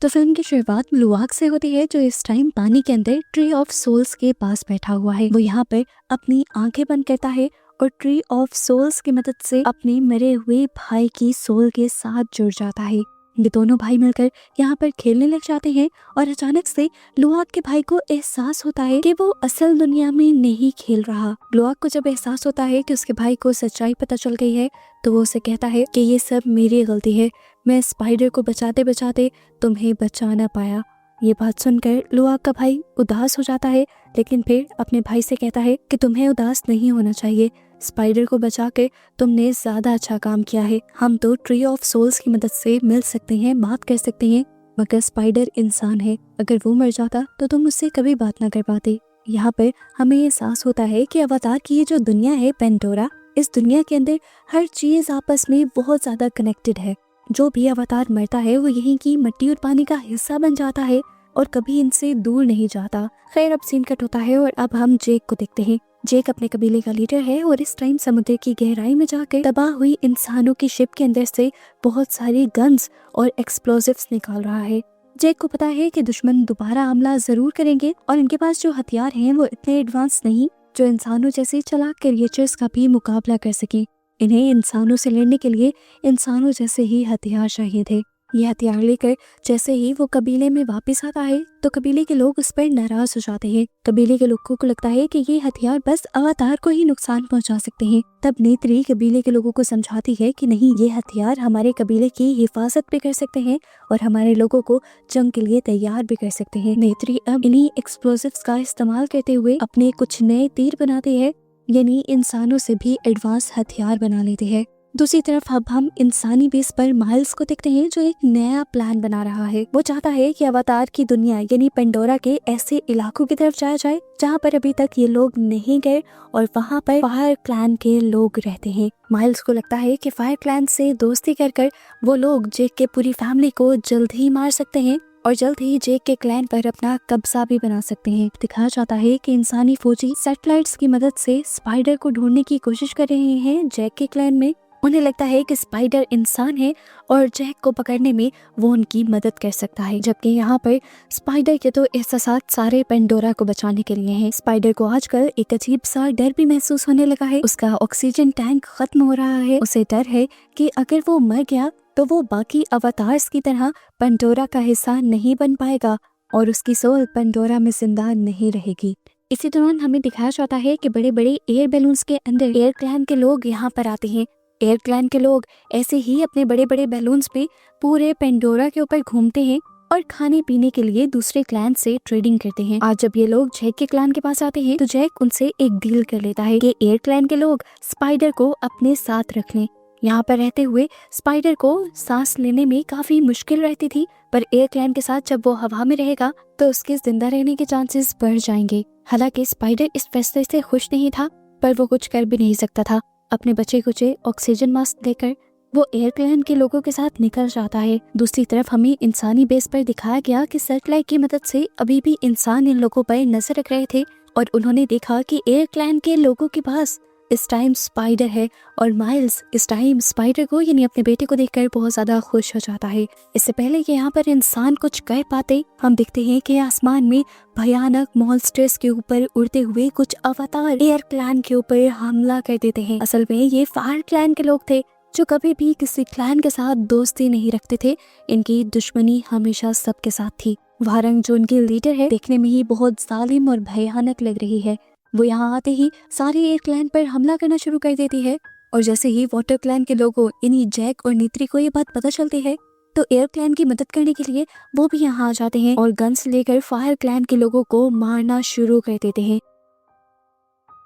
तो फिल्म की शुरुआत लुआक से होती है, जो इस टाइम पानी के अंदर ट्री ऑफ सोल्स के पास बैठा हुआ है। वो यहाँ पर अपनी आंखें बंद करता है और ट्री ऑफ सोल्स की मदद से अपने मरे हुए भाई की सोल के साथ जुड़ जाता है। ये दोनों भाई मिलकर यहाँ पर खेलने लग जाते हैं और अचानक से लुआक के भाई को एहसास होता है कि वो असल दुनिया में नहीं खेल रहा। लुआक को जब एहसास होता है कि उसके भाई को सच्चाई पता चल गई है, तो वो उसे कहता है कि ये सब मेरी गलती है, मैं स्पाइडर को बचाते बचाते तुम्हें बचा ना पाया। ये बात सुनकर लुआक का भाई उदास हो जाता है, लेकिन फिर अपने भाई से कहता है कि तुम्हें उदास नहीं होना चाहिए, स्पाइडर को बचा के तुमने ज्यादा अच्छा काम किया है। हम तो ट्री ऑफ सोल्स की मदद से मिल सकते हैं, बात कर सकते हैं, मगर स्पाइडर इंसान है, अगर वो मर जाता तो तुम उससे कभी बात ना कर पाते। यहाँ पर हमें एहसास होता है कि अवतार की ये जो दुनिया है पेंडोरा, इस दुनिया के अंदर हर चीज आपस में बहुत ज्यादा कनेक्टेड है। जो भी अवतार मरता है वो यहीं की मिट्टी और पानी का हिस्सा बन जाता है और कभी इनसे दूर नहीं जाता। खैर, अब सीन कट होता है और अब हम जेक को देखते हैं। जेक अपने कबीले का लीडर है और इस टाइम समुद्र की गहराई में जाकर तबाह हुई इंसानों की शिप के अंदर से बहुत सारी गन्स और एक्सप्लोजिव्स निकाल रहा है। जेक को पता है कि दुश्मन दोबारा हमला जरूर करेंगे और इनके पास जो हथियार हैं वो इतने एडवांस नहीं जो इंसानों जैसे चालाक क्रिएचर्स का भी मुकाबला कर सके। इन्हें इंसानों से लड़ने के लिए इंसानों जैसे ही हथियार चाहिए थे। ये हथियार लेकर जैसे ही वो कबीले में वापस आता है तो कबीले के लोग उस पर नाराज हो जाते हैं। कबीले के लोगों को लगता है कि ये हथियार बस अवतार को ही नुकसान पहुंचा सकते हैं। तब नेत्री कबीले के लोगों को समझाती है कि नहीं, ये हथियार हमारे कबीले की हिफाजत भी कर सकते हैं और हमारे लोगों को जंग के लिए तैयार भी कर सकते हैं। नेत्री अब इन्हीं एक्सप्लोजिव्स का इस्तेमाल करते हुए अपने कुछ नए तीर बनाते हैं, यानी इंसानों से भी एडवांस हथियार बना लेते हैं। दूसरी तरफ अब हम इंसानी बेस पर माइल्स को देखते हैं, जो एक नया प्लान बना रहा है। वो चाहता है कि अवतार की दुनिया यानी पेंडोरा के ऐसे इलाकों की तरफ जाया जाए जहाँ पर अभी तक ये लोग नहीं गए और वहाँ पर फायर क्लैन के लोग रहते हैं। माइल्स को लगता है कि फायर क्लैन से दोस्ती कर वो लोग जेक के पूरी फैमिली को जल्द ही मार सकते हैं और जल्द ही जेक के क्लैन पर अपना कब्जा भी बना सकते हैं। दिखाया जाता है कि इंसानी फौजी सैटेलाइट्स की मदद से स्पाइडर को ढूंढने की कोशिश कर रहे हैं जेक के क्लैन में। उन्हें लगता है कि स्पाइडर इंसान है और जैक को पकड़ने में वो उनकी मदद कर सकता है, जबकि यहाँ पर स्पाइडर के तो एहसासात सारे पेंडोरा को बचाने के लिए हैं। स्पाइडर को आजकल एक अजीब सा डर भी महसूस होने लगा है। उसका ऑक्सीजन टैंक खत्म हो रहा है। उसे डर है कि अगर वो मर गया तो वो बाकी अवतार्स की तरह पेंडोरा का हिस्सा नहीं बन पाएगा और उसकी सोल पेंडोरा में जिंदा नहीं रहेगी। इसी दौरान हमें दिखाया जाता है कि बड़े बड़े एयर बैलून्स के अंदर एयर क्लैन के लोग यहाँ पर आते हैं। एयर क्लैन के लोग ऐसे ही अपने बड़े बड़े बैलून्स पे पूरे पेंडोरा के ऊपर घूमते हैं और खाने पीने के लिए दूसरे क्लैन से ट्रेडिंग करते हैं। आज जब ये लोग जैक के क्लैन के पास आते हैं तो जैक उनसे एक डील कर लेता है कि एयर क्लैन के लोग स्पाइडर को अपने साथ रख लें। यहाँ पर रहते हुए स्पाइडर को सांस लेने में काफी मुश्किल रहती थी, पर एयर क्लैन के साथ जब वो हवा में रहेगा तो उसके जिंदा रहने के चांसेस बढ़ जाएंगे। हालांकि स्पाइडर इस फैसले से खुश नहीं था, पर वो कुछ कर भी नहीं सकता था। अपने बचे कुचे ऑक्सीजन मास्क देकर वो एयर क्लैन के लोगों के साथ निकल जाता है। दूसरी तरफ हमें इंसानी बेस पर दिखाया गया कि सैटेलाइट की मदद से अभी भी इंसान इन लोगों पर नजर रख रहे थे और उन्होंने देखा कि एयर क्लैन के लोगों के पास इस टाइम स्पाइडर है और माइल्स इस टाइम स्पाइडर को यानी अपने बेटे को देखकर बहुत ज्यादा खुश हो जाता है। इससे पहले कि यहाँ पर इंसान कुछ कर पाते, हम देखते हैं कि आसमान में भयानक मॉन्स्टर्स के ऊपर उड़ते हुए कुछ अवतार एयर क्लैन के ऊपर हमला कर देते हैं। असल में ये फायर क्लैन के लोग थे जो कभी भी किसी क्लैन के साथ दोस्ती नहीं रखते थे। इनकी दुश्मनी हमेशा सबके साथ थी। वारंग जो इनके लीडर है देखने में ही बहुत जालिम और भयानक लग रही है। वो यहाँ आते ही सारे एयर क्लैन पर हमला करना शुरू कर देती है और जैसे ही वाटर क्लैन के लोगों यानी जैक और नीत्री को ये बात पता चलती है तो एयर क्लैन की मदद करने के लिए वो भी यहाँ आ जाते हैं और गन्स लेकर फायर क्लैन के लोगों को मारना शुरू कर देते हैं।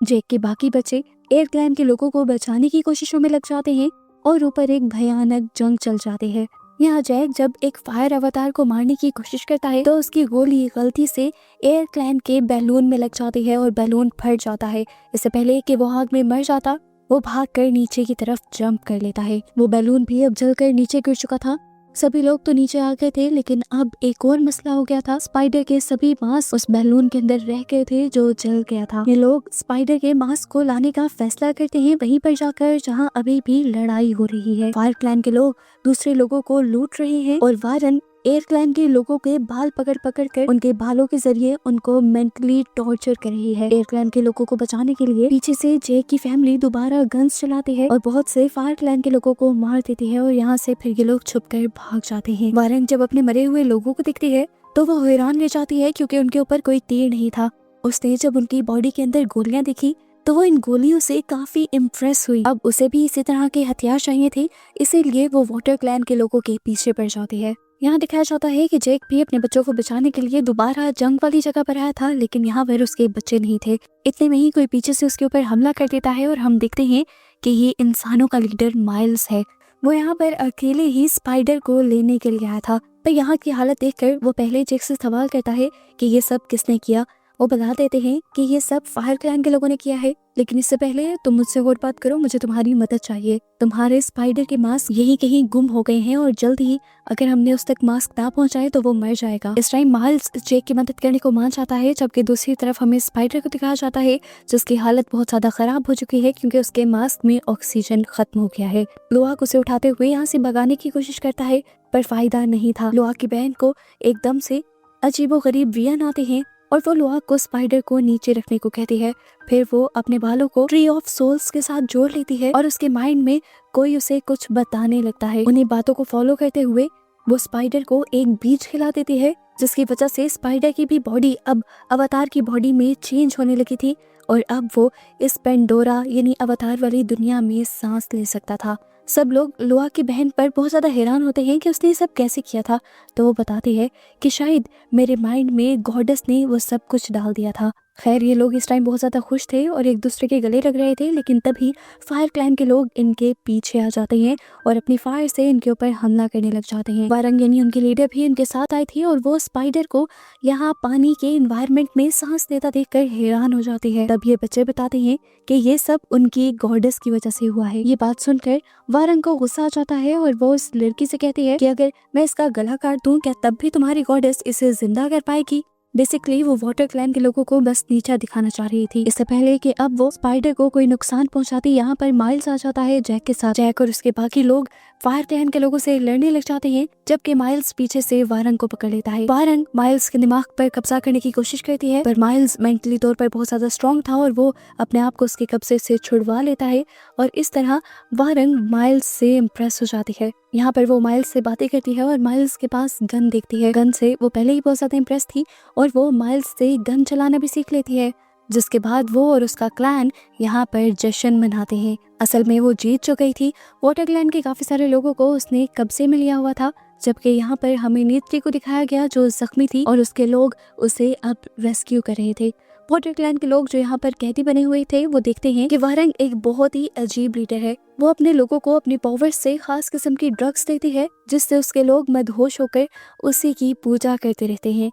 जैक के बाकी बच्चे एयर क्लैन के लोगों को बचाने की कोशिशों में लग जाते हैं और ऊपर एक भयानक जंग चल जाती है। यहाँ जैक जब एक फायर अवतार को मारने की कोशिश करता है तो उसकी गोली गलती से एयर क्लैन के बैलून में लग जाती है और बैलून फट जाता है। इससे पहले कि वो आग में मर जाता, वो भागकर नीचे की तरफ जंप कर लेता है। वो बैलून भी अब जलकर नीचे गिर चुका था। सभी लोग तो नीचे आ गए थे, लेकिन अब एक और मसला हो गया था। स्पाइडर के सभी मांस उस बैलून के अंदर रह गए थे जो जल गया था। ये लोग स्पाइडर के मांस को लाने का फैसला करते हैं वहीं पर जाकर जहां अभी भी लड़ाई हो रही है। फायर क्लैन के लोग दूसरे लोगों को लूट रहे हैं और वारन एयर क्लैन के लोगों के बाल पकड़ पकड़ कर उनके बालों के जरिए उनको मेंटली टॉर्चर कर रही है। एयर क्लैन के लोगों को बचाने के लिए पीछे से जैक की फैमिली दोबारा गन्स चलाती है और बहुत से फायर क्लैन के लोगों को मार देती है और यहाँ से फिर ये लोग छुप कर भाग जाते हैं। वारन जब अपने मरे हुए लोगों को देखती है तो वो हैरान रह जाती है क्योंकि उनके ऊपर कोई तीर नहीं था। उसने जब उनकी बॉडी के अंदर गोलियां देखी तो वो इन गोलियों से काफी इम्प्रेस हुई। अब उसे भी इसी तरह के हथियार चाहिए थे, इसीलिए वो वाटर क्लैन के लोगों के पीछे पड़ जाती है। यहाँ दिखाया जाता है कि जैक भी अपने बच्चों को बचाने के लिए दोबारा जंग वाली जगह पर आया था, लेकिन यहाँ पर उसके बच्चे नहीं थे। इतने में ही कोई पीछे से उसके ऊपर हमला कर देता है और हम देखते हैं कि ये इंसानों का लीडर माइल्स है। वो यहाँ पर अकेले ही स्पाइडर को लेने के लिए आया था, पर यहाँ की हालत देखकर वो पहले जैक से सवाल करता है कि ये सब किसने किया। वो बता देते हैं कि ये सब फायर क्लैन के लोगों ने किया है, लेकिन इससे पहले तुम मुझसे और बात करो, मुझे तुम्हारी मदद चाहिए। तुम्हारे स्पाइडर के मास्क यही कहीं गुम हो गए हैं और जल्द ही अगर हमने उस तक मास्क ना पहुंचाए तो वो मर जाएगा। इस टाइम माइल्स जैक की मदद करने को मान जाता है, जबकि दूसरी तरफ हमें स्पाइडर को दिखाया जाता है जिसकी हालत बहुत ज्यादा खराब हो चुकी है क्योंकि उसके मास्क में ऑक्सीजन खत्म हो गया है। लोआक उसे उठाते हुए यहाँ से भगाने की कोशिश करता है पर फायदा नहीं था। लोआक की बहन को एकदम से अजीबोगरीब वियन आते हैं और वो लोआक को स्पाइडर को नीचे रखने को कहती है। फिर वो अपने बालों को ट्री ऑफ सोल्स के साथ जोड़ लेती है और उसके माइंड में कोई उसे कुछ बताने लगता है। उन्हीं बातों को फॉलो करते हुए वो स्पाइडर को एक बीज खिला देती है, जिसकी वजह से स्पाइडर की भी बॉडी अब अवतार की बॉडी में चेंज होने लगी थी और अब वो इस पेंडोरा यानी अवतार वाली दुनिया में सांस ले सकता था। सब लोग लोआ की बहन पर बहुत ज्यादा हैरान होते हैं कि उसने ये सब कैसे किया था, तो वो बताती है कि शायद मेरे माइंड में गॉडेस ने वो सब कुछ डाल दिया था। खैर ये लोग इस टाइम बहुत ज्यादा खुश थे और एक दूसरे के गले लग रहे थे, लेकिन तभी फायर क्लैन के लोग इनके पीछे आ जाते हैं और अपनी फायर से इनके ऊपर हमला करने लग जाते हैं। वारंग यानी उनकी लीडर भी इनके साथ आई थी और वो स्पाइडर को यहाँ पानी के एनवायरनमेंट में सांस लेता देखकर हैरान हो जाती है। तब ये बच्चे बताते हैं कि ये सब उनकी गॉडेस की वजह से हुआ है। ये बात सुनकर वारंग को गुस्सा आ जाता है और वो उस लड़की से कहती है कि अगर मैं इसका गला काट दूं क्या तब भी तुम्हारी गॉडेस इसे जिंदा कर पाएगी। बेसिकली वो वाटर क्लैन के लोगों को बस नीचा दिखाना चाह रही थी। इससे पहले कि अब वो स्पाइडर को कोई नुकसान पहुंचाती, यहाँ पर माइल्स आ जाता है जैक के साथ। जैक और उसके बाकी लोग फायर क्लैन के लोगों से लड़ने लग जाते हैं, जबकि माइल्स पीछे से वारंग को पकड़ लेता है। वारंग माइल्स के दिमाग पर कब्जा करने की कोशिश करती है, पर माइल्स मेंटली तौर पर बहुत ज्यादा स्ट्रॉन्ग था और वो अपने आप को उसके कब्जे से छुड़वा लेता है और इस तरह वारंग माइल्स से इम्प्रेस हो जाती है। यहाँ पर वो माइल्स से बातें करती है और माइल्स के पास गन देखती है। गन से वो पहले ही बहुत ज्यादा इम्प्रेस थी और वो माइल्स से गन चलाना भी सीख लेती है, जिसके बाद वो और उसका क्लैन यहाँ पर जश्न मनाते हैं। असल में वो जीत जो गई थी। वाटर क्लैन के काफी सारे लोगों को उसने कब्जे में लिया हुआ था, जबकि यहाँ पर हमें नेत्री को दिखाया गया जो जख्मी थी और उसके लोग उसे अब रेस्क्यू कर रहे थे। वाटर क्लैन के लोग जो यहाँ पर कैदी बने हुए थे वो देखते हैं कि वारंग एक बहुत ही अजीब लीडर है। वो अपने लोगों को अपनी पावर्स से खास किस्म की ड्रग्स देती है, जिससे उसके लोग मदहोश होकर उसी की पूजा करते रहते हैं।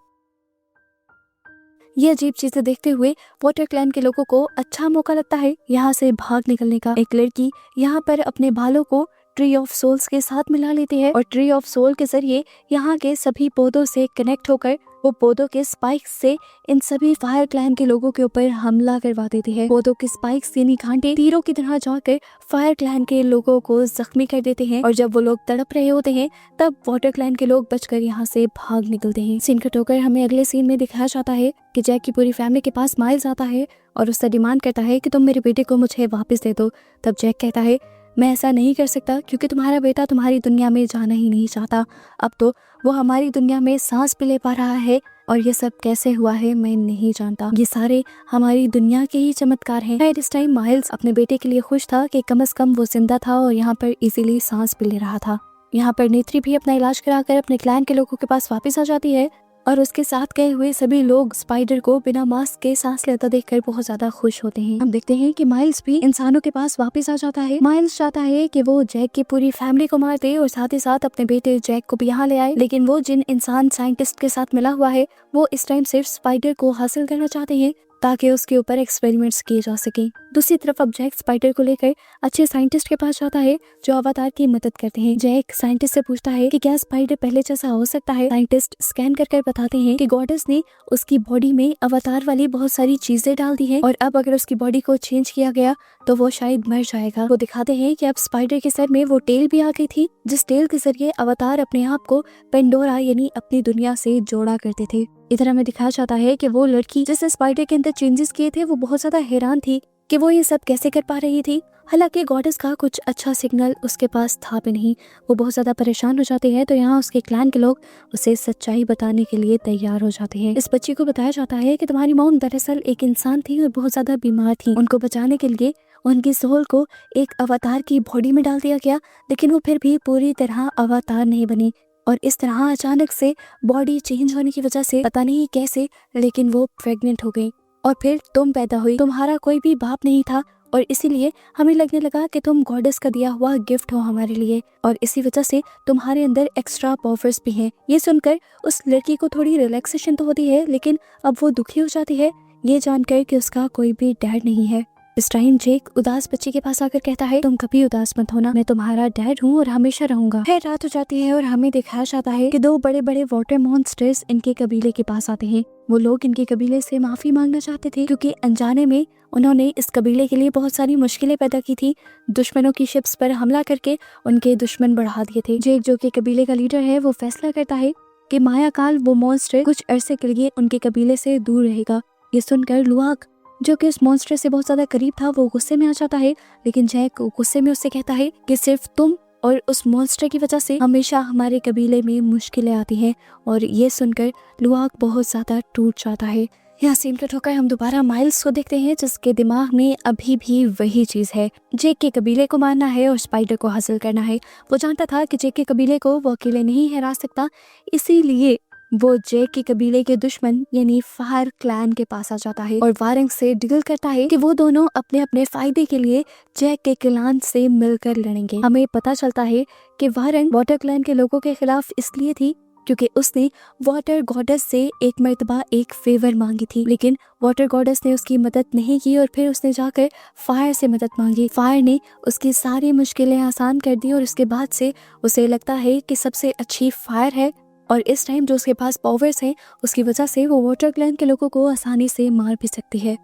ये अजीब चीजें देखते हुए वाटर क्लैन के लोगों को अच्छा मौका लगता है यहाँ से भाग निकलने का। एक लड़की यहाँ पर अपने बालों को ट्री ऑफ सोल्स के साथ मिला लेती है और ट्री ऑफ सोल के जरिए यहाँ के सभी पौधों से कनेक्ट होकर वो पौधों के स्पाइक्स से इन सभी फायर क्लैन के लोगों के ऊपर हमला करवा देती है। पौधों के स्पाइक्स यानी कांटे तीरों की तरह जाकर फायर क्लैन के लोगों को जख्मी कर देते हैं और जब वो लोग तड़प रहे होते हैं तब वाटर क्लैन के लोग बचकर यहाँ से भाग निकलते हैं। सीन कट होकर हमें अगले सीन में दिखाया जाता है कि जैक की पूरी फैमिली के पास माइल्स आता है और उससे डिमांड करता है कि तुम मेरे बेटे को मुझे वापस दे दो। तब जैक कहता है मैं ऐसा नहीं कर सकता क्योंकि तुम्हारा बेटा तुम्हारी दुनिया में जाना ही नहीं चाहता। अब तो वो हमारी दुनिया में सांस भी ले पा रहा है और ये सब कैसे हुआ है मैं नहीं जानता। ये सारे हमारी दुनिया के ही चमत्कार हैं। शायद इस टाइम माइल्स अपने बेटे के लिए खुश था कि कम से कम वो जिंदा था और यहाँ पर इजीली सांस भी ले रहा था। यहाँ पर नेत्री भी अपना इलाज कराकर अपने क्लैन के लोगों के पास वापस आ जाती है और उसके साथ गए हुए सभी लोग स्पाइडर को बिना मास्क के सांस लेता देखकर बहुत ज्यादा खुश होते हैं। हम देखते हैं कि माइल्स भी इंसानों के पास वापस आ जाता है। माइल्स चाहता है कि वो जैक की पूरी फैमिली को मार दे और साथ ही साथ अपने बेटे जैक को भी यहाँ ले आए, लेकिन वो जिन इंसान साइंटिस्ट के साथ मिला हुआ है वो इस टाइम सिर्फ स्पाइडर को हासिल करना चाहते हैं ताकि उसके ऊपर एक्सपेरिमेंट्स किए जा सके। दूसरी तरफ अब जैक स्पाइडर को लेकर अच्छे साइंटिस्ट के पास जाता है जो अवतार की मदद करते हैं। जैक साइंटिस्ट से पूछता है कि क्या स्पाइडर पहले जैसा हो सकता है। साइंटिस्ट स्कैन कर बताते हैं कि गॉडेस ने उसकी बॉडी में अवतार वाली बहुत सारी चीजें डाल दी है और अब अगर उसकी बॉडी को चेंज किया गया तो वो शायद मर जाएगा। वो दिखाते हैं कि अब स्पाइडर के सर में वो टेल भी आ गई थी, जिस टेल के जरिए अवतार अपने आप को पेंडोरा यानी अपनी दुनिया से जोड़ा करते थे। इधर हमें दिखाया जाता है कि वो लड़की जिसने स्पाइडर के अंदर चेंजेस किए थे वो बहुत ज्यादा हैरान थी कि वो ये सब कैसे कर पा रही थी। हालांकि गॉडेस का कुछ अच्छा सिग्नल उसके पास था भी नहीं। वो बहुत ज्यादा परेशान हो जाते हैं, तो यहाँ उसके क्लैन के लोग उसे सच्चाई बताने के लिए तैयार हो जाते हैं। इस बच्ची को बताया जाता है कि तुम्हारी मॉम दरअसल एक इंसान थी और बहुत ज्यादा बीमार थी। उनको बचाने के लिए उनकी सोल को एक अवतार की बॉडी में डाल दिया गया, लेकिन वो फिर भी पूरी तरह अवतार नहीं बनी और इस तरह अचानक से बॉडी चेंज होने की वजह से पता नहीं कैसे लेकिन वो प्रेग्नेंट हो गई और फिर तुम पैदा हुई। तुम्हारा कोई भी बाप नहीं था और इसीलिए हमें लगने लगा कि तुम गॉडेस का दिया हुआ गिफ्ट हो हमारे लिए और इसी वजह से तुम्हारे अंदर एक्स्ट्रा पावर्स भी हैं। ये सुनकर उस लड़की को थोड़ी रिलैक्सेशन तो होती है, लेकिन अब वो दुखी हो जाती है ये जानकर कि उसका कोई भी डैड नहीं है। इस टाइम जेक उदास बच्ची के पास आकर कहता है, तुम कभी उदास मत होना, मैं तुम्हारा डैड हूँ और हमेशा रहूंगा। फिर रात हो जाती है और हमें दिखाया जाता है कि दो बड़े बड़े वाटर मॉन्स्टर्स इनके कबीले के पास आते हैं। वो लोग इनके कबीले से माफी मांगना चाहते थे क्योंकि अनजाने में उन्होंने इस कबीले के लिए बहुत सारी मुश्किलें पैदा की थी। दुश्मनों की शिप्स पर हमला करके उनके दुश्मन बढ़ा दिए थे। जेक जो कि कबीले का लीडर है वो फैसला करता है कि माया काल वो मॉन्स्टर कुछ अरसे के लिए उनके कबीले से दूर रहेगा। ये सुनकर लुआक जो कि उस मॉन्स्टर से बहुत ज्यादा करीब था वो गुस्से में आ जाता है, लेकिन जैक गुस्से में उससे कहता है कि सिर्फ तुम और उस मॉन्स्टर की वजह से हमेशा हमारे कबीले में मुश्किलें आती हैं। और ये सुनकर लुआक बहुत ज्यादा टूट जाता है। यहाँ सीन कट होकर हम दोबारा माइल्स को देखते हैं जिसके दिमाग में अभी भी वही चीज है, जेक के कबीले को मारना है और स्पाइडर को हासिल करना है। वो जानता था कि जेक के कबीले को वो अकेले नहीं हरा सकता, इसीलिए वो जेक के कबीले के दुश्मन यानी फायर क्लैन के पास आ जाता है और वारंग से डील करता है कि वो दोनों अपने अपने फायदे के लिए जेक के क्लैन से मिलकर लड़ेंगे। हमें पता चलता है कि वारंग वाटर क्लैन के लोगों के खिलाफ इसलिए थी क्योंकि उसने वाटर गॉडेस से एक मर्तबा एक फेवर मांगी थी, लेकिन वाटर गॉडेस ने उसकी मदद नहीं की और फिर उसने जाकर फायर से मदद मांगी। फायर ने उसकी सारी मुश्किलें आसान कर दी और उसके बाद से उसे लगता है कि सबसे अच्छी फायर है और इस टाइम जो उसके पास पावर्स हैं उसकी वजह से वो वाटर क्लैन के लोगों को आसानी से मार भी सकती है।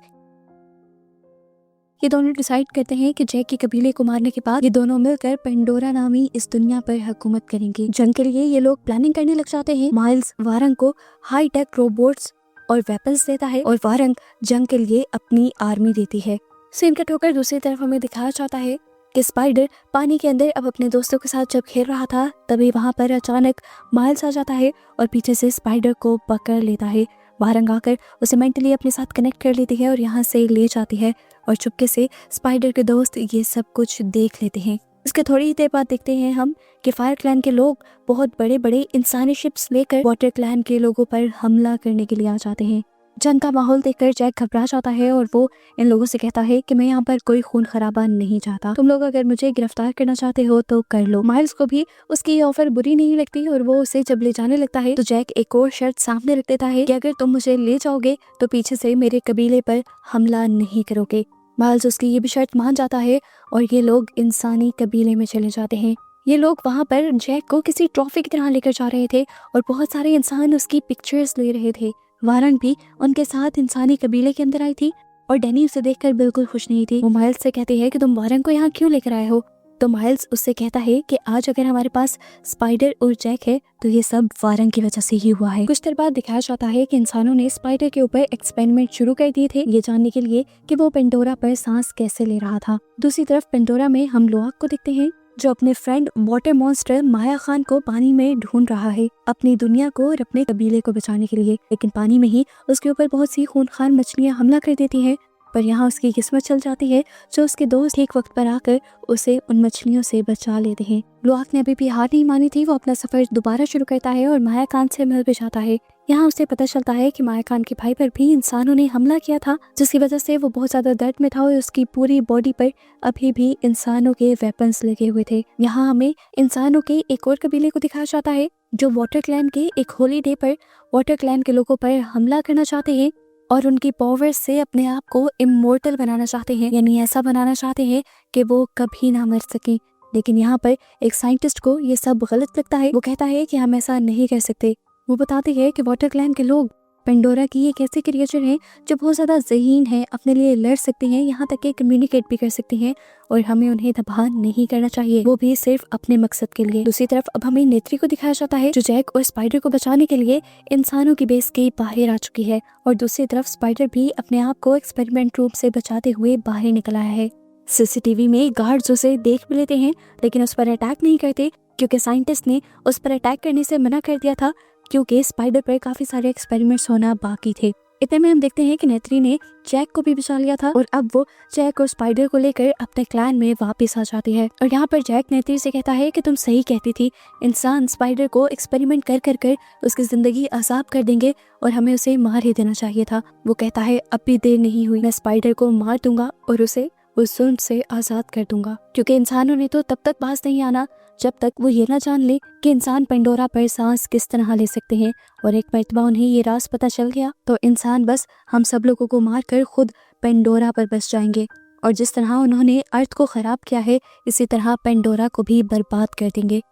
ये दोनों डिसाइड करते हैं कि जैक के कबीले को मारने के बाद ये दोनों मिलकर पेंडोरा नामी इस दुनिया पर हुकूमत करेंगे। जंग के लिए ये लोग प्लानिंग करने लग जाते हैं। माइल्स वारंग को हाई टेक रोबोट्स और वेपन्स देता है और वारंग जंग के लिए अपनी आर्मी देती है। सीन कट होकर दूसरी तरफ हमें दिखाया जाता है कि स्पाइडर पानी के अंदर अब अपने दोस्तों के साथ जब खेल रहा था तभी वहां पर अचानक माइल्स आ जाता है और पीछे से स्पाइडर को पकड़ लेता है। वारंग आकर उसे मेंटली अपने साथ कनेक्ट कर लेती है और यहाँ से ले जाती है और चुपके से स्पाइडर के दोस्त ये सब कुछ देख लेते हैं। इसके थोड़ी ही देर बाद देखते हैं हम कि फायर क्लैन के लोग बहुत बड़े बड़े इंसानी शिप्स लेकर वाटर क्लैन के लोगों पर हमला करने के लिए आ जाते हैं। जंग का माहौल देखकर जैक घबरा जाता है और वो इन लोगों से कहता है कि मैं यहाँ पर कोई खून खराबा नहीं चाहता, तुम लोग अगर मुझे गिरफ्तार करना चाहते हो तो कर लो। माइल्स को भी उसकी ये ऑफर बुरी नहीं लगती और वो उसे जब ले जाने लगता है तो जैक एक और शर्त सामने रख देता है कि अगर तुम मुझे ले जाओगे तो पीछे से मेरे कबीले पर हमला नहीं करोगे। माइल्स उसकी ये भी शर्त मान जाता है और ये लोग इंसानी कबीले में चले जाते हैं। ये लोग वहाँ पर जैक को किसी ट्रॉफी की तरह लेकर जा रहे थे और बहुत सारे इंसान उसकी पिक्चर्स ले रहे थे। वारंग भी उनके साथ इंसानी कबीले के अंदर आई थी और डैनी उसे देखकर बिल्कुल खुश नहीं थी। वो माइल्स से कहती है कि तुम वारंग को यहाँ क्यों लेकर आए हो, तो माइल्स उससे कहता है कि आज अगर हमारे पास स्पाइडर और जैक है तो ये सब वारंग की वजह से ही हुआ है। कुछ देर बाद दिखाया जाता है कि इंसानों ने स्पाइडर के ऊपर एक्सपेरिमेंट शुरू कर दिए थे ये जानने के लिए कि वो पेंडोरा पर सांस कैसे ले रहा था। दूसरी तरफ पेंडोरा में हम लुआक को देखते हैं जो अपने फ्रेंड वाटर मॉन्स्टर माया खान को पानी में ढूंढ रहा है अपनी दुनिया को और अपने कबीले को बचाने के लिए, लेकिन पानी में ही उसके ऊपर बहुत सी खूनखार मछलियां हमला कर देती हैं। पर यहाँ उसकी किस्मत चल जाती है जो उसके दोस्त ठीक वक्त पर आकर उसे उन मछलियों से बचा लेते हैं। लुआक ने अभी भी हार नहीं मानी थी। वो अपना सफर दोबारा शुरू करता है और माया खान से मिल भी जाता है। यहाँ उसे पता चलता है कि माया खान के भाई पर भी इंसानों ने हमला किया था जिसकी वजह से वो बहुत ज्यादा दर्द में था और उसकी पूरी बॉडी पर अभी भी इंसानों के वेपन्स लगे हुए थे। यहाँ हमें इंसानों के एक और कबीले को दिखाया जाता है जो वाटर क्लैन के एक होली डे पर वाटर क्लैन के लोगों पर हमला करना चाहते हैं और उनकी पावर से अपने आप को इमोर्टल बनाना चाहते हैं, यानी ऐसा बनाना चाहते हैं कि वो कभी ना मर सके। लेकिन यहाँ पर एक साइंटिस्ट को ये सब गलत लगता है। वो कहता है कि हम ऐसा नहीं कर सकते। वो बताते हैं कि वाटर क्लैन के लोग पेंडोरा की एक ऐसी क्रिएचर है जो बहुत ज़्यादा ज़हीन है, अपने लिए लड़ सकती हैं, यहाँ तक कि कम्युनिकेट भी कर सकती हैं और हमें उन्हें तबाह नहीं करना चाहिए, वो भी सिर्फ अपने मकसद के लिए। दूसरी तरफ अब हमें नेत्री को दिखाया जाता है जो जैक और स्पाइडर को बचाने के लिए इंसानों की बेस के बाहर आ चुकी है और दूसरी तरफ स्पाइडर भी अपने आप को एक्सपेरिमेंट रूम से बचाते हुए बाहर निकल आया है। सीसीटीवी में गार्ड्स उसे देख भी लेते हैं लेकिन उस पर अटैक नहीं करते क्योंकि साइंटिस्ट ने उस पर अटैक करने से मना कर दिया था क्योंकि स्पाइडर पर काफी सारे एक्सपेरिमेंट्स होना बाकी थे। इतने में हम देखते हैं कि नेत्री ने जैक को भी बचा लिया था और अब वो जैक और स्पाइडर को लेकर अपने क्लैन में वापस आ जाती है और यहाँ पर जैक नेत्री से कहता है कि तुम सही कहती थी, इंसान स्पाइडर को एक्सपेरिमेंट कर कर कर उसकी जिंदगी आजाब कर देंगे और हमें उसे मार ही देना चाहिए था। वो कहता है अब भी देर नहीं हुई, मैं स्पाइडर को मार दूंगा और उसे उस जुल्म से आजाद कर दूंगा क्योंकि इंसानों ने तो तब तक पास नहीं आना जब तक वो ये ना जान ले कि इंसान पेंडोरा पर सांस किस तरह ले सकते हैं और एक मर्तबा उन्हें ये राज पता चल गया तो इंसान बस हम सब लोगों को मार कर खुद पेंडोरा पर बस जाएंगे और जिस तरह उन्होंने अर्थ को खराब किया है इसी तरह पेंडोरा को भी बर्बाद कर देंगे।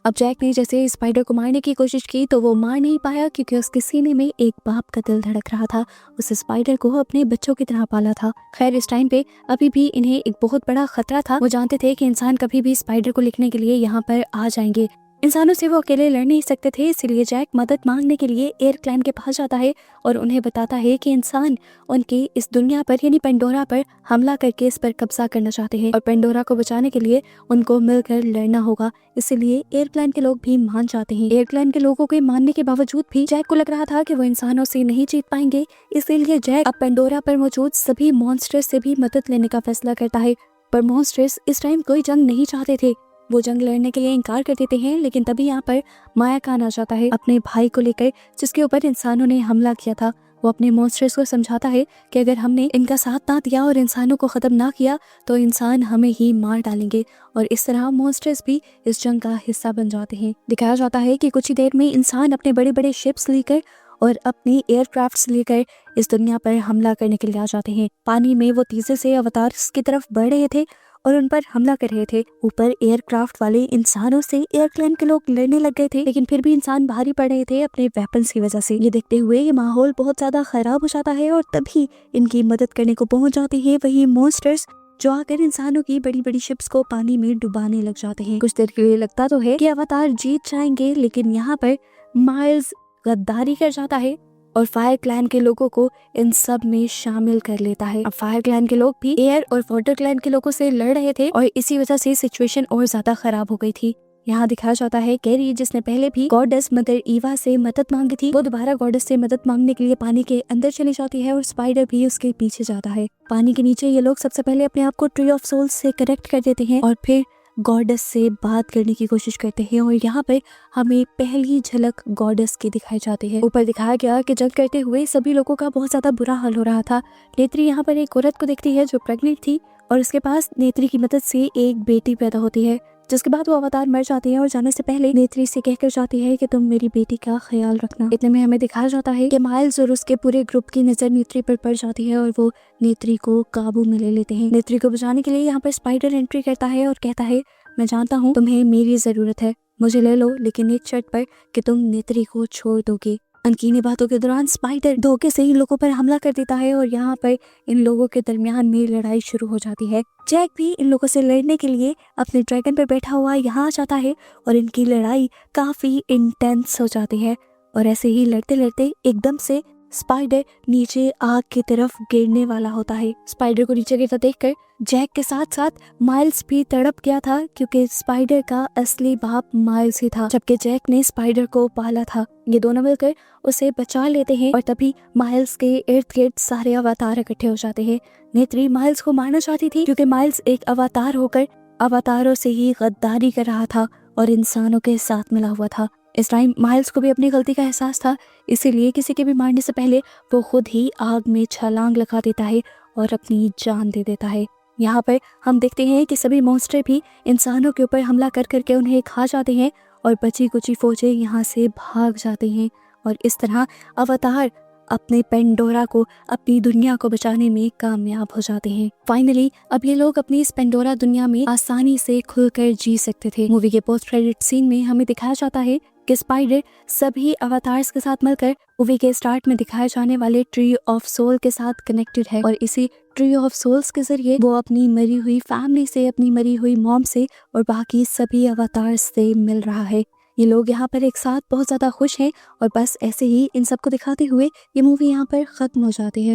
अब जैक ने जैसे स्पाइडर को मारने की कोशिश की तो वो मार नहीं पाया क्योंकि उसके सीने में एक बाप का दिल धड़क रहा था, उस स्पाइडर को अपने बच्चों की तरह पाला था। खैर इस टाइम पे अभी भी इन्हें एक बहुत बड़ा खतरा था, वो जानते थे कि इंसान कभी भी स्पाइडर को लिखने के लिए यहाँ पर आ जाएंगे। इंसानों से वो अकेले लड़ नहीं सकते थे, इसीलिए जैक मदद मांगने के लिए एयर क्लैन के पास जाता है और उन्हें बताता है कि इंसान उनकी इस दुनिया पर यानी पेंडोरा पर हमला करके इस पर कब्जा करना चाहते हैं और पेंडोरा को बचाने के लिए उनको मिलकर लड़ना होगा। इसीलिए एयर क्लैन के लोग भी मान जाते हैं। एयर क्लैन के लोगों के मानने के बावजूद भी जैक को लग रहा था कि वो इंसानों से नहीं जीत पाएंगे, इसीलिए जैक अब पेंडोरा पर मौजूद सभी मॉन्स्टर्स से भी मदद लेने का फैसला करता है। पर मॉन्स्टर्स इस टाइम कोई जंग नहीं चाहते थे, वो जंग लड़ने के लिए इनकार कर देते हैं। लेकिन तभी यहाँ पर माया खान आ जाता है अपने भाई को लेकर जिसके ऊपर इंसानों ने हमला किया था। वो अपने मॉन्स्टर्स को समझाता है कि अगर हमने इनका साथ ना दिया और इंसानों को खत्म ना किया तो इंसान हमें ही मार डालेंगे और इस तरह मॉन्स्टर्स भी इस जंग का हिस्सा बन जाते हैं। दिखाया जाता है कि कुछ ही देर में इंसान अपने बड़े बड़े शिप्स लेकर और अपनी एयरक्राफ्ट्स लेकर इस दुनिया पर हमला करने के लिए आ जाते हैं। पानी में वो तेजी से अवतार्स की तरफ बढ़ रहे थे और उन पर हमला कर रहे थे। ऊपर एयरक्राफ्ट वाले इंसानों से एयर क्लैन के लोग लड़ने लग गए थे लेकिन फिर भी इंसान भारी पड़ रहे थे अपने वेपन्स की वजह से। ये देखते हुए ये माहौल बहुत ज्यादा खराब हो जाता है और तभी इनकी मदद करने को पहुंच जाती है वही मॉन्स्टर्स जो आकर इंसानों की बड़ी बड़ी शिप्स को पानी में डुबाने लग जाते हैं। कुछ देर के लिए लगता तो है कि अवतार जीत जाएंगे लेकिन यहाँ पर माइल्स गद्दारी कर जाता है और फायर क्लैन के लोगों को इन सब में शामिल कर लेता है। अब फायर क्लैन के लोग भी एयर और वाटर क्लैन के लोगों से लड़ रहे थे और इसी वजह से सिचुएशन और ज्यादा खराब हो गई थी। यहाँ दिखाया जाता है कैरी जिसने पहले भी गॉडेस मदर ईवा से मदद मांगी थी, वो दोबारा गॉडेस से मदद मांगने के लिए पानी के अंदर चली जाती है और स्पाइडर भी उसके पीछे जाता है। पानी के नीचे ये लोग सबसे पहले अपने आप को ट्री ऑफ सोल्स से कनेक्ट कर देते हैं और फिर गॉडेस से बात करने की कोशिश करते हैं और यहाँ पर हमें पहली झलक गॉडेस की दिखाई जाती है। ऊपर दिखाया गया कि जंग करते हुए सभी लोगों का बहुत ज्यादा बुरा हाल हो रहा था। नेत्री यहाँ पर एक औरत को देखती है जो प्रेग्नेंट थी और उसके पास नेत्री की मदद से एक बेटी पैदा होती है, जिसके बाद वो अवतार मर जाती है और जाने से पहले नेत्री से कहकर जाती है कि तुम मेरी बेटी का ख्याल रखना। इतने में हमें दिखाया जाता है कि माइल्स और उसके पूरे ग्रुप की नजर नेत्री पर पड़ जाती है और वो नेत्री को काबू में ले लेते हैं। नेत्री को बचाने के लिए यहाँ पर स्पाइडर एंट्री करता है और कहता है मैं जानता हूँ तुम्हें मेरी जरूरत है, मुझे ले लो लेकिन एक शर्त पर कि तुम नेत्री को छोड़ दोगे। अनकीनी बातों के दौरान स्पाइडर धोखे से इन लोगों पर हमला कर देता है और यहाँ पर इन लोगों के दरमियान में लड़ाई शुरू हो जाती है। जैक भी इन लोगों से लड़ने के लिए अपने ड्रैगन पर बैठा हुआ यहाँ आ जाता है और इनकी लड़ाई काफी इंटेंस हो जाती है और ऐसे ही लड़ते लड़ते एकदम से स्पाइडर नीचे आग की तरफ गिरने वाला होता है। स्पाइडर को नीचे गिरता देखकर जैक के साथ साथ माइल्स भी तड़प गया था क्योंकि स्पाइडर का असली बाप माइल्स ही था जबकि जैक ने स्पाइडर को पाला था। ये दोनों मिलकर उसे बचा लेते हैं और तभी माइल्स के इर्द गिर्द सारे अवतार इकट्ठे हो जाते हैं। नेत्री माइल्स को मारना चाहती थी क्योंकि माइल्स एक अवतार होकर अवतारों से ही गद्दारी कर रहा था और इंसानों के साथ मिला हुआ था। इस टाइम माइल्स को भी अपनी गलती का एहसास था, इसीलिए किसी के भी मारने से पहले वो खुद ही आग में छलांग लगा देता है और अपनी जान दे देता है। यहाँ पर हम देखते हैं कि सभी मॉन्स्टर भी इंसानों के ऊपर हमला कर करके उन्हें खा जाते हैं और बची कुची फौजें यहाँ से भाग जाते हैं और इस तरह अवतार अपने पेंडोरा को, अपनी दुनिया को बचाने में कामयाब हो जाते हैं। फाइनली अब ये लोग अपनी इस पेंडोरा दुनिया में आसानी से खुलकर जी सकते थे। मूवी के पोस्ट क्रेडिट सीन में हमें दिखाया जाता है कि स्पाइडर सभी अवतार्स के साथ मिलकर मूवी के स्टार्ट में दिखाए जाने वाले ट्री ऑफ सोल के साथ कनेक्टेड है और इसी ट्री ऑफ सोल्स के जरिए वो अपनी मरी हुई फैमिली से, अपनी मरी हुई मॉम से और बाकी सभी अवतार्स से मिल रहा है। ये लोग यहाँ पर एक साथ बहुत ज़्यादा खुश हैं और बस ऐसे ही इन सबको दिखाते हुए ये मूवी यहाँ पर ख़त्म हो जाती है।